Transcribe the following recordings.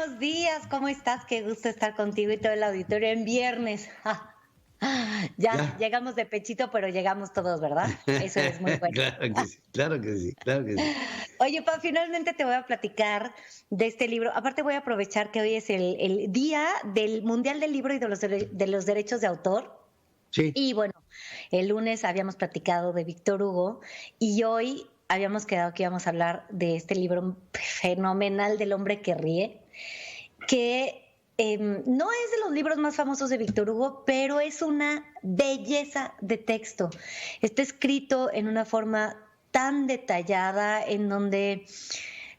Buenos días, ¿cómo estás? Qué gusto estar contigo y todo el auditorio en viernes. Ya, Ya. llegamos de pechito, pero llegamos todos, ¿verdad? Eso es muy bueno. Claro que sí, claro que sí, claro que sí. Oye, finalmente te voy a platicar de este libro. Aparte voy a aprovechar que hoy es el día del Mundial del Libro y de los Derechos de Autor. Sí, Y bueno, el lunes habíamos platicado de Víctor Hugo y hoy habíamos quedado que íbamos a hablar de este libro fenomenal del hombre que ríe, que no es de los libros más famosos de Víctor Hugo, pero es una belleza de texto. Está escrito en una forma tan detallada en donde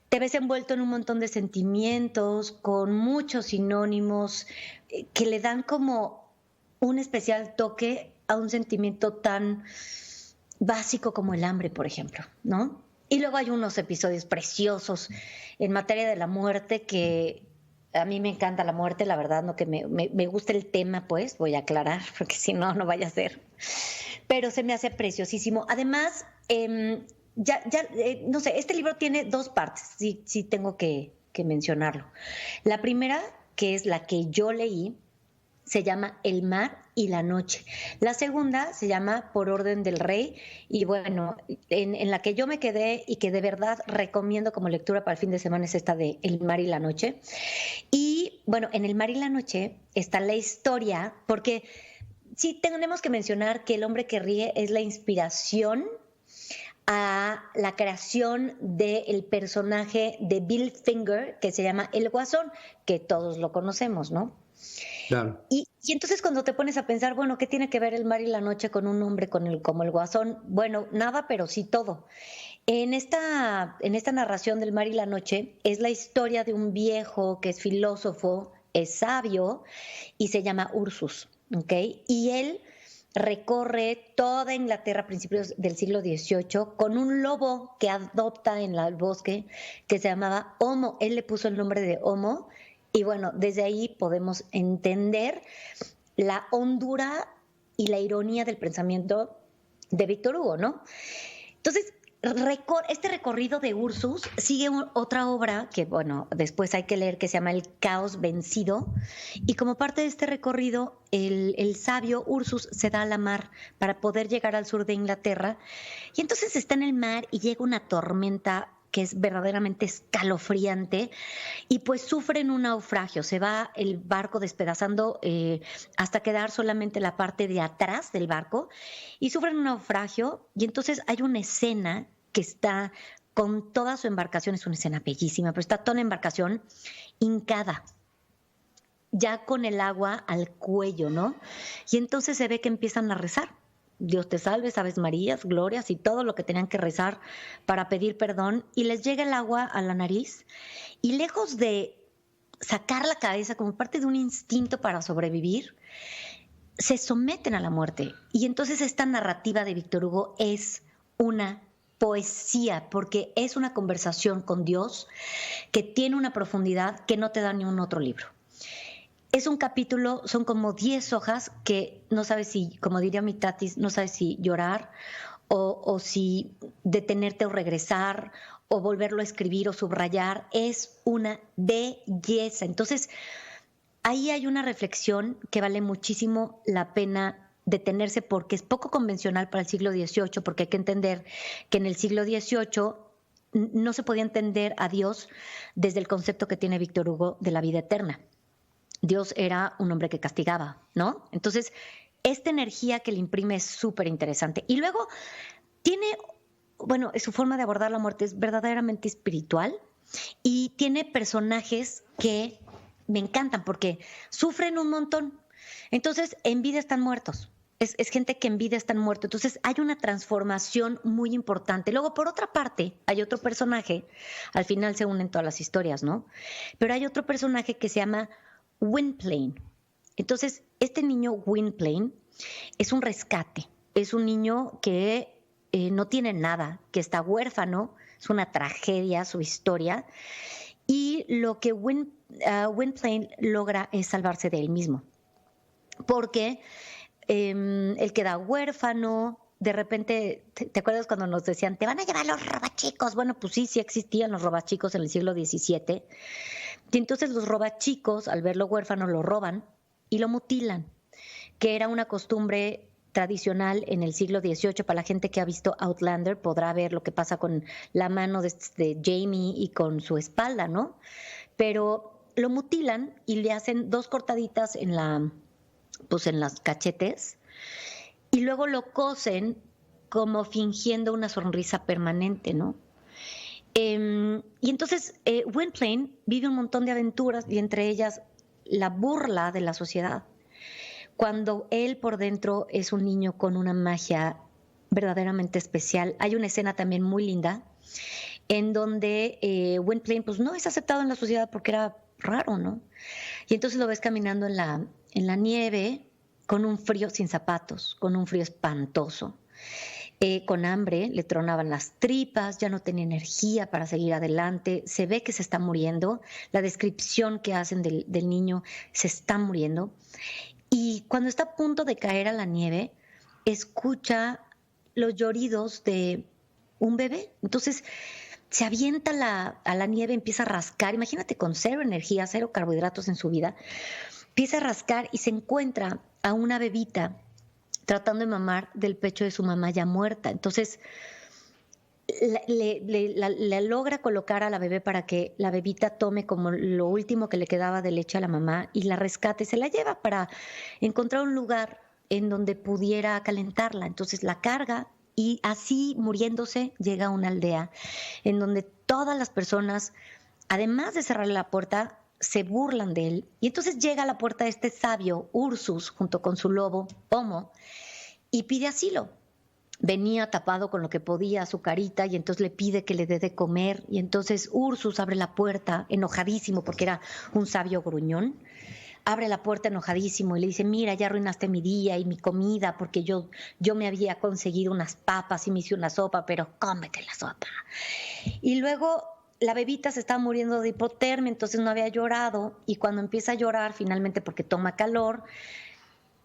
te ves envuelto en un montón de sentimientos, con muchos sinónimos que le dan como un especial toque a un sentimiento tan básico como el hambre, por ejemplo, ¿no? Y luego hay unos episodios preciosos en materia de la muerte que a mí me encanta la muerte, la verdad, no que me gusta el tema, pues, voy a aclarar, porque si no, no vaya a ser. Pero se me hace preciosísimo. Además, no sé, este libro tiene dos partes, sí tengo que mencionarlo. La primera, que es la que yo leí, se llama El mar y la noche. La segunda se llama Por orden del rey y bueno, en la que yo me quedé y que de verdad recomiendo como lectura para el fin de semana es esta de El mar y la noche. Y bueno, en El mar y la noche está la historia, porque sí tenemos que mencionar que El hombre que ríe es la inspiración a la creación del personaje de Bill Finger, que se llama El Guasón, que todos lo conocemos, ¿no? claro. Y entonces cuando te pones a pensar, bueno, ¿qué tiene que ver el mar y la noche con un hombre como el Guasón? Bueno, nada, pero sí todo. En esta narración del mar y la noche es la historia de un viejo que es filósofo, es sabio y se llama Ursus, ¿ok? Y él recorre toda Inglaterra a principios del siglo XVIII con un lobo que adopta en el bosque que se llamaba Homo. Él le puso el nombre de Homo y bueno, desde ahí podemos entender la hondura y la ironía del pensamiento de Víctor Hugo, ¿no? Entonces, este recorrido de Ursus sigue otra obra que, bueno, después hay que leer que se llama El caos vencido. Y como parte de este recorrido, el sabio Ursus se da a la mar para poder llegar al sur de Inglaterra. Y entonces está en el mar y llega una tormenta que es verdaderamente escalofriante y pues sufren un naufragio, se va el barco despedazando hasta quedar solamente la parte de atrás del barco y sufren un naufragio y entonces hay una escena que está con toda su embarcación, es una escena bellísima, pero está toda la embarcación hincada, ya con el agua al cuello, ¿no? Y entonces se ve que empiezan a rezar. Dios te salve, Aves Marías, glorias y todo lo que tenían que rezar para pedir perdón. Y les llega el agua a la nariz y lejos de sacar la cabeza como parte de un instinto para sobrevivir, se someten a la muerte. Y entonces esta narrativa de Víctor Hugo es una poesía, porque es una conversación con Dios que tiene una profundidad que no te da ni un otro libro. Es un capítulo, son como 10 hojas que no sabes si, como diría mi tatis, no sabes si llorar o si detenerte o regresar o volverlo a escribir o subrayar. Es una belleza. Entonces, ahí hay una reflexión que vale muchísimo la pena detenerse porque es poco convencional para el siglo XVIII, porque hay que entender que en el siglo XVIII no se podía entender a Dios desde el concepto que tiene Víctor Hugo de la vida eterna. Dios era un hombre que castigaba, ¿no? Entonces, esta energía que le imprime es súper interesante. Y luego tiene, bueno, su forma de abordar la muerte es verdaderamente espiritual y tiene personajes que me encantan porque sufren un montón. Entonces, en vida están muertos. Es gente que en vida están muertos. Entonces, hay una transformación muy importante. Luego, por otra parte, hay otro personaje, al final se unen todas las historias, ¿no? Pero hay otro personaje que se llama Gwynplaine. Entonces, este niño Gwynplaine es un rescate. Es un niño que no tiene nada, que está huérfano. Es una tragedia su historia. Y lo que Gwynplaine logra es salvarse de él mismo. Porque él queda huérfano. De repente, ¿te acuerdas cuando nos decían, te van a llevar los robachicos? Bueno, pues sí existían los robachicos en el siglo XVII, Y entonces los robachicos, al verlo huérfano, lo roban y lo mutilan, que era una costumbre tradicional en el siglo XVIII. Para la gente que ha visto Outlander podrá ver lo que pasa con la mano de Jamie y con su espalda, ¿no? Pero lo mutilan y le hacen 2 cortaditas en las cachetes y luego lo cosen como fingiendo una sonrisa permanente, ¿no? Y entonces Gwynplaine vive un montón de aventuras y entre ellas la burla de la sociedad, cuando él por dentro es un niño con una magia verdaderamente especial. Hay una escena también muy linda en donde Gwynplaine pues no es aceptado en la sociedad porque era raro, ¿no? Y entonces lo ves caminando en la nieve con un frío, sin zapatos, con un frío espantoso. Con hambre, le tronaban las tripas, ya no tenía energía para seguir adelante, se ve que se está muriendo, la descripción que hacen del niño, se está muriendo. Y cuando está a punto de caer a la nieve, escucha los lloridos de un bebé. Entonces se avienta a la nieve, empieza a rascar, imagínate con 0 energía, 0 carbohidratos en su vida, empieza a rascar y se encuentra a una bebita tratando de mamar del pecho de su mamá ya muerta. Entonces le logra colocar a la bebé para que la bebita tome como lo último que le quedaba de leche a la mamá y la rescate, se la lleva para encontrar un lugar en donde pudiera calentarla. Entonces la carga y así muriéndose llega a una aldea en donde todas las personas, además de cerrarle la puerta, se burlan de él. Y entonces llega a la puerta de este sabio, Ursus, junto con su lobo, Homo, y pide asilo. Venía tapado con lo que podía su carita y entonces le pide que le dé de comer. Y entonces Ursus abre la puerta, enojadísimo porque era un sabio gruñón. Abre la puerta enojadísimo y le dice, mira, ya arruinaste mi día y mi comida porque yo me había conseguido unas papas y me hice una sopa, pero cómete la sopa. Y luego la bebita se estaba muriendo de hipotermia, entonces no había llorado, y cuando empieza a llorar, finalmente porque toma calor,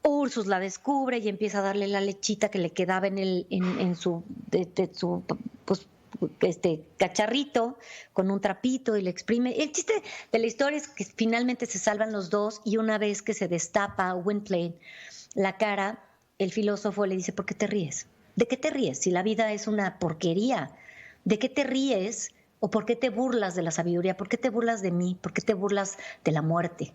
Ursus la descubre y empieza a darle la lechita que le quedaba en su pues, cacharrito con un trapito y le exprime. El chiste de la historia es que finalmente se salvan los dos y una vez que se destapa Gwynplaine la cara, el filósofo le dice, ¿por qué te ríes? ¿De qué te ríes? Si la vida es una porquería, ¿de qué te ríes? ¿O por qué te burlas de la sabiduría? ¿Por qué te burlas de mí? ¿Por qué te burlas de la muerte?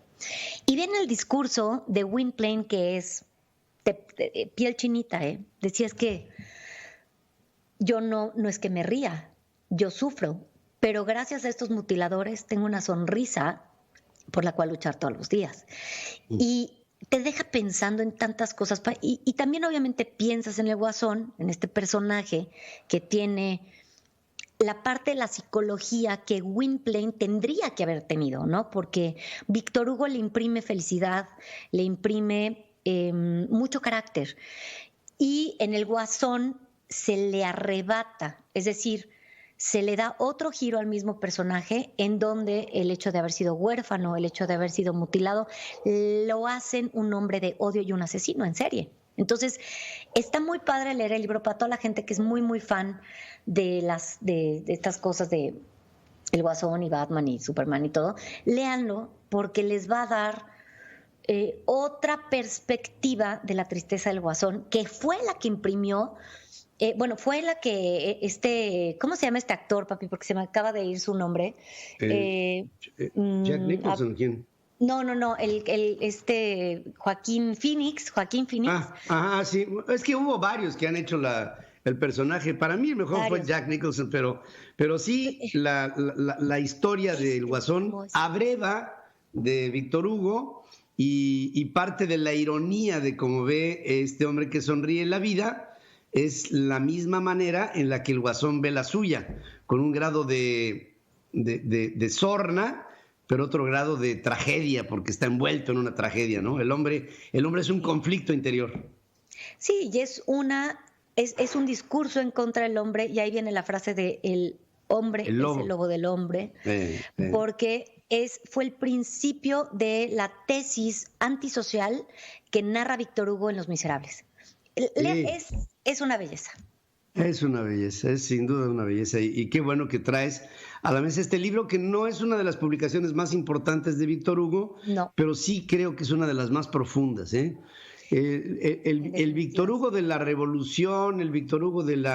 Y viene el discurso de Gwynplaine que es de piel chinita, ¿eh? Decía, es que yo no es que me ría, yo sufro, pero gracias a estos mutiladores tengo una sonrisa por la cual luchar todos los días. Y te deja pensando en tantas cosas. Y también obviamente piensas en el Guasón, en este personaje que tiene la parte de la psicología que Gwynplaine tendría que haber tenido, ¿no? Porque Víctor Hugo le imprime felicidad, le imprime mucho carácter. Y en el Guasón se le arrebata, es decir, se le da otro giro al mismo personaje en donde el hecho de haber sido huérfano, el hecho de haber sido mutilado, lo hacen un hombre de odio y un asesino en serie. Entonces, está muy padre leer el libro para toda la gente que es muy, muy fan de estas cosas de El Guasón y Batman y Superman y todo. Léanlo porque les va a dar otra perspectiva de la tristeza del Guasón, que fue la que imprimió, fue la que ¿cómo se llama este actor, papi? Porque se me acaba de ir su nombre. Jack Nicholson, ¿quién? No, Joaquín Phoenix. Sí, es que hubo varios que han hecho el personaje. Para mí el mejor fue Jack Nicholson, pero sí la historia del Guasón abreva de Víctor Hugo y parte de la ironía de cómo ve este hombre que sonríe la vida es la misma manera en la que el Guasón ve la suya, con un grado de sorna, pero otro grado de tragedia, porque está envuelto en una tragedia, ¿no? El hombre es un conflicto interior. Sí, y es un discurso en contra del hombre, y ahí viene la frase de el hombre es el lobo del hombre, porque fue el principio de la tesis antisocial que narra Víctor Hugo en Los Miserables. Es una belleza. Es una belleza, es sin duda una belleza. Y qué bueno que traes a la mesa este libro, que no es una de las publicaciones más importantes de Víctor Hugo, No. pero sí creo que es una de las más profundas, ¿eh? El Víctor Hugo de la revolución, el Víctor Hugo del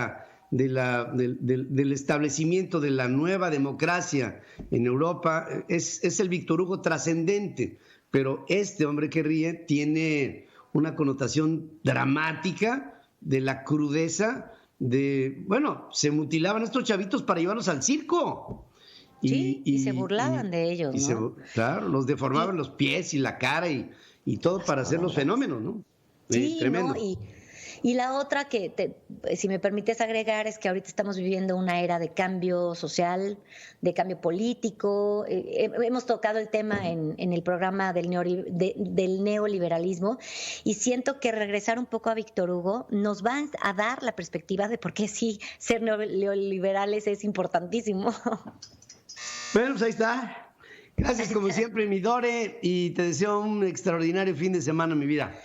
establecimiento de la nueva democracia en Europa, es el Víctor Hugo trascendente, pero este hombre que ríe tiene una connotación dramática de la crudeza bueno, se mutilaban estos chavitos para llevarlos al circo. Y se burlaban de ellos, ¿no? Claro, los deformaban los pies y la cara y todo para hacer los fenómenos, ¿no? Sí, tremendo. ¿no? Y la otra que, si me permites agregar, es que ahorita estamos viviendo una era de cambio social, de cambio político. Hemos tocado el tema en el programa del neoliberalismo, y siento que regresar un poco a Víctor Hugo nos va a dar la perspectiva de por qué sí ser neoliberales es importantísimo. Bueno, pues ahí está. Gracias como siempre, mi Dore, y te deseo un extraordinario fin de semana, mi vida.